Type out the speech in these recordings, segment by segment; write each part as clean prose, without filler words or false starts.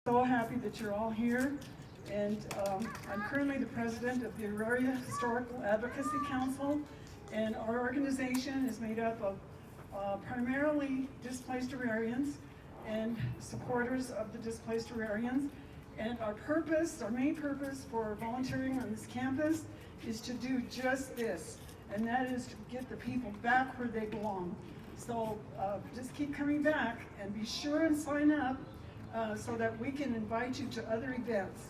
So happy that you're all here, and I'm currently the president of the Auraria Historical Advocacy Council, and our organization is made up of primarily displaced Aurarians and supporters of the displaced Aurarians. And our main purpose for volunteering on this campus is to do just this, and that is to get the people back where they belong. So just keep coming back and be sure and sign up so that we can invite you to other events.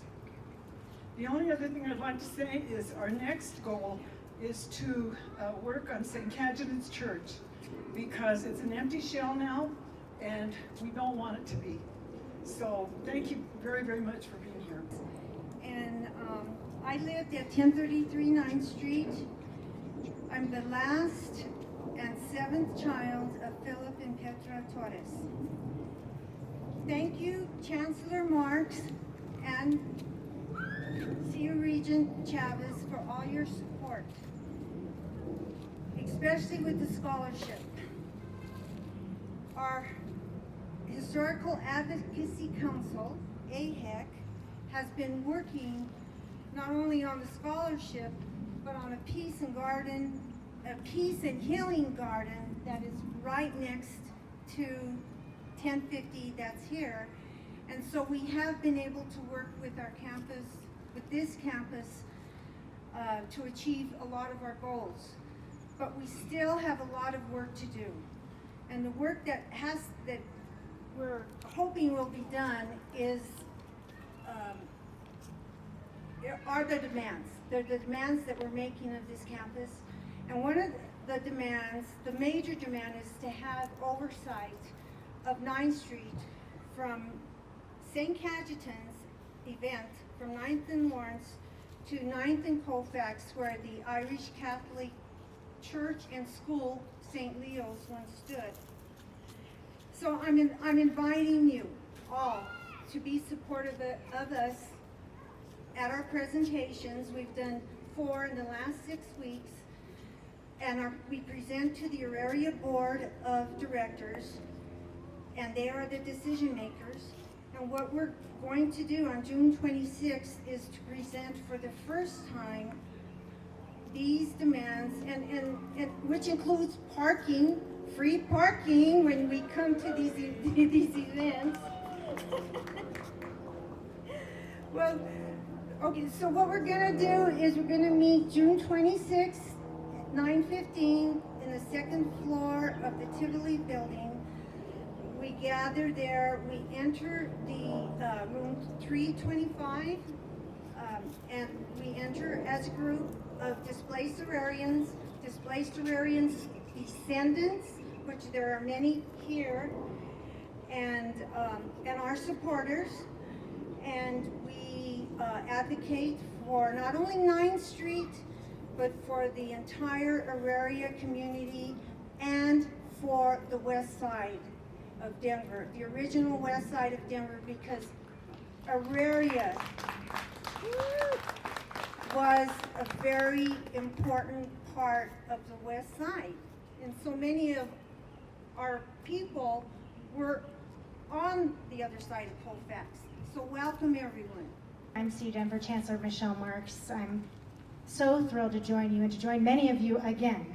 The only other thing I'd like to say is our next goal is to work on St. Cajetan's Church, because it's an empty shell now and we don't want it to be. So thank you very, very much for being here. And I lived at 1033 9th Street. I'm the last and 7th child of Philip and Petra Torres. Thank you, Chancellor Marks and CU Regent Chavez, for all your support, especially with the scholarship. Our Historical Advocacy Council, AHEC, has been working not only on the scholarship, but on a peace and healing garden that is right next to 1050 that's here. And so we have been able to work with our campus, with this campus, to achieve a lot of our goals. But we still have a lot of work to do. And the work that we're hoping will be done is are the demands. They're the demands that we're making of this campus. And one of the demands, the major demand, is to have oversight of 9th Street from St. Cajetan's event from 9th and Lawrence to 9th and Colfax, where the Irish Catholic Church and School, St. Leo's, once stood. So I'm inviting you all to be supportive of us at our presentations. We've done 4 in the last 6 weeks, and we present to the Auraria Board of Directors, and they are the decision makers. And what we're going to do on June 26th is to present for the first time these demands, and which includes parking, free parking when we come to these events. Well, okay, so what we're gonna do is we're gonna meet June 26th, 9:15 in the 2nd floor of the Tivoli building. We gather there, we enter the room 325, and we enter as a group of displaced Aurarians descendants, which there are many here, and our supporters. And we advocate for not only 9th Street, but for the entire Auraria community and for the west side of Denver, the original west side of Denver, because Auraria was a very important part of the west side. And so many of our people were on the other side of Colfax. So welcome, everyone. I'm CU Denver Chancellor Michelle Marks. I'm so thrilled to join you and to join many of you again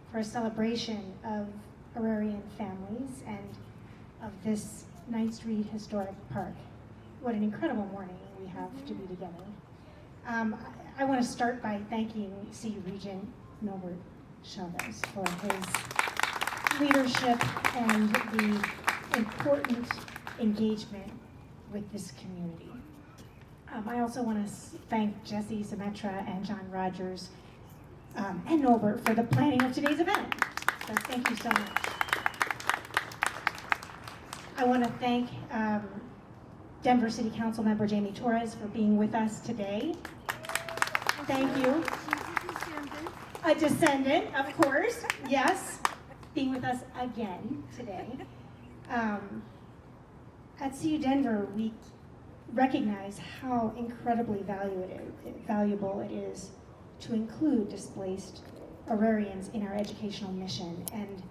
for a celebration of Aurarian families and of this 9th Street Historic Park. What an incredible morning we have to be together. I want to start by thanking CU Regent Norbert Chavez for his leadership and the important engagement with this community. I also want to thank Jesse Symetra and John Rogers and Norbert for the planning of today's event. So thank you so much. I want to thank Denver City Council member Jamie Torres for being with us today. Thank you. A descendant, of course, yes, being with us again today. At CU Denver, we recognize how incredibly valuable it is to include displaced Aurarians in our educational mission. And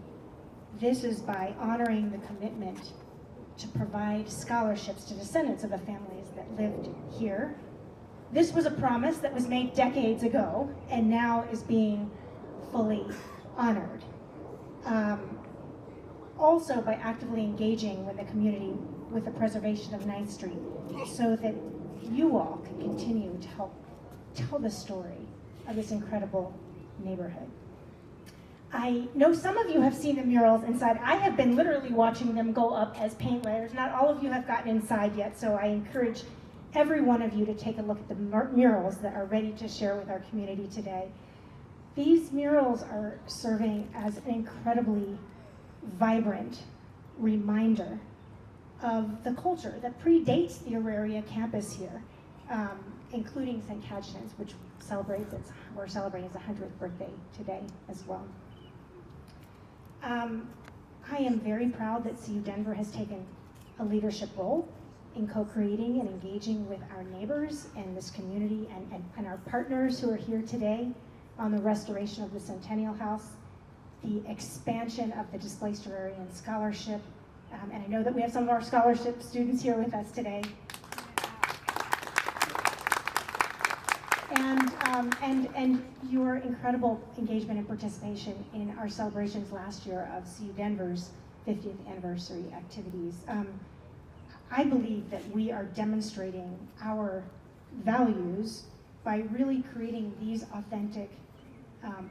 this is by honoring the commitment to provide scholarships to descendants of the families that lived here. This was a promise that was made decades ago and now is being fully honored. Also by actively engaging with the community with the preservation of 9th Street so that you all can continue to help tell the story of this incredible neighborhood. I know some of you have seen the murals inside. I have been literally watching them go up as paint layers. Not all of you have gotten inside yet, so I encourage every one of you to take a look at the murals that are ready to share with our community today. These murals are serving as an incredibly vibrant reminder of the culture that predates the Auraria campus here, including St. Cajetan's, which we're celebrating its 100th birthday today as well. I am very proud that CU Denver has taken a leadership role in co-creating and engaging with our neighbors and this community and our partners who are here today on the restoration of the Centennial House, the expansion of the Displaced Aurarian Scholarship, and I know that we have some of our scholarship students here with us today. And your incredible engagement and participation in our celebrations last year of CU Denver's 50th anniversary activities. I believe that we are demonstrating our values by really creating these authentic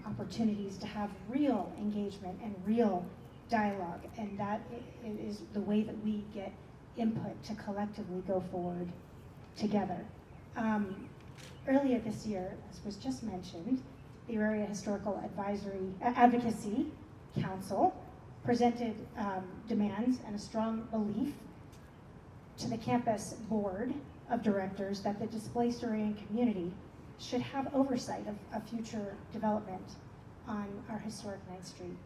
opportunities to have real engagement and real dialogue, and that is the way that we get input to collectively go forward together. Earlier this year, as was just mentioned, the Auraria Historical Advocacy Council presented demands and a strong belief to the campus board of directors that the displaced Aurarian community should have oversight of future development on our historic 9th Street.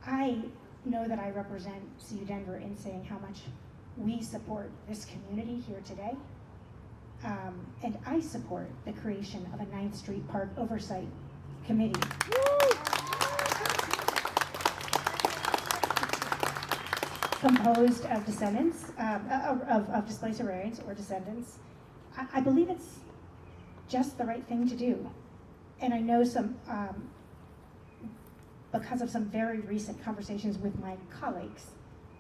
I know that I represent CU Denver in saying how much we support this community here today. And I support the creation of a 9th Street Park Oversight Committee. Composed of descendants, of displaced Aurarians or descendants. I believe it's just the right thing to do. And I know because of some very recent conversations with my colleagues,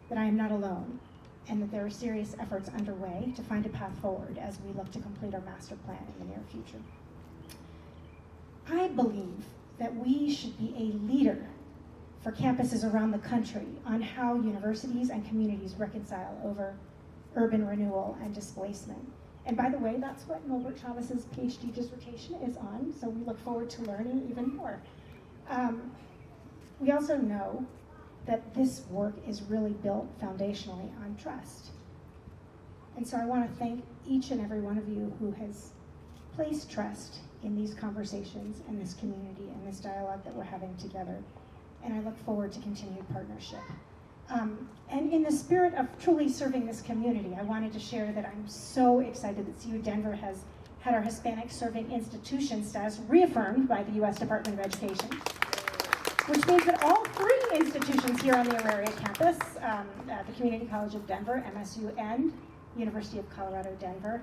that I am not alone, and that there are serious efforts underway to find a path forward as we look to complete our master plan in the near future. I believe that we should be a leader for campuses around the country on how universities and communities reconcile over urban renewal and displacement. And by the way, that's what Norbert Chavez's PhD dissertation is on, so we look forward to learning even more. We also know that this work is really built foundationally on trust. And so I want to thank each and every one of you who has placed trust in these conversations and this community and this dialogue that we're having together. And I look forward to continued partnership. And in the spirit of truly serving this community, I wanted to share that I'm so excited that CU Denver has had our Hispanic Serving Institution status reaffirmed by the U.S. Department of Education, which means that all 3 institutions here on the Auraria campus, the Community College of Denver, MSU, and University of Colorado, Denver,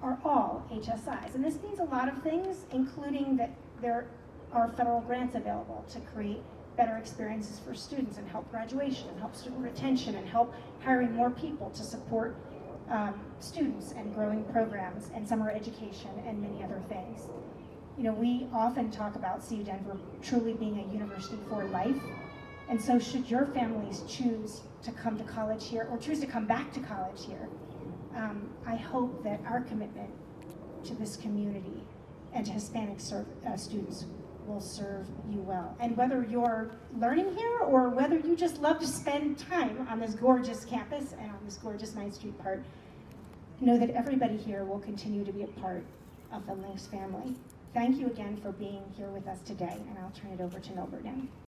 are all HSIs. And this means a lot of things, including that there are federal grants available to create better experiences for students and help graduation and help student retention and help hiring more people to support students and growing programs and summer education and many other things. You know, we often talk about CU Denver truly being a university for life. And so should your families choose to come to college here or choose to come back to college here, I hope that our commitment to this community and to Hispanic students will serve you well. And whether you're learning here or whether you just love to spend time on this gorgeous campus and on this gorgeous 9th Street Park, know that everybody here will continue to be a part of the Lynx family. Thank you again for being here with us today, and I'll turn it over to Norbert now.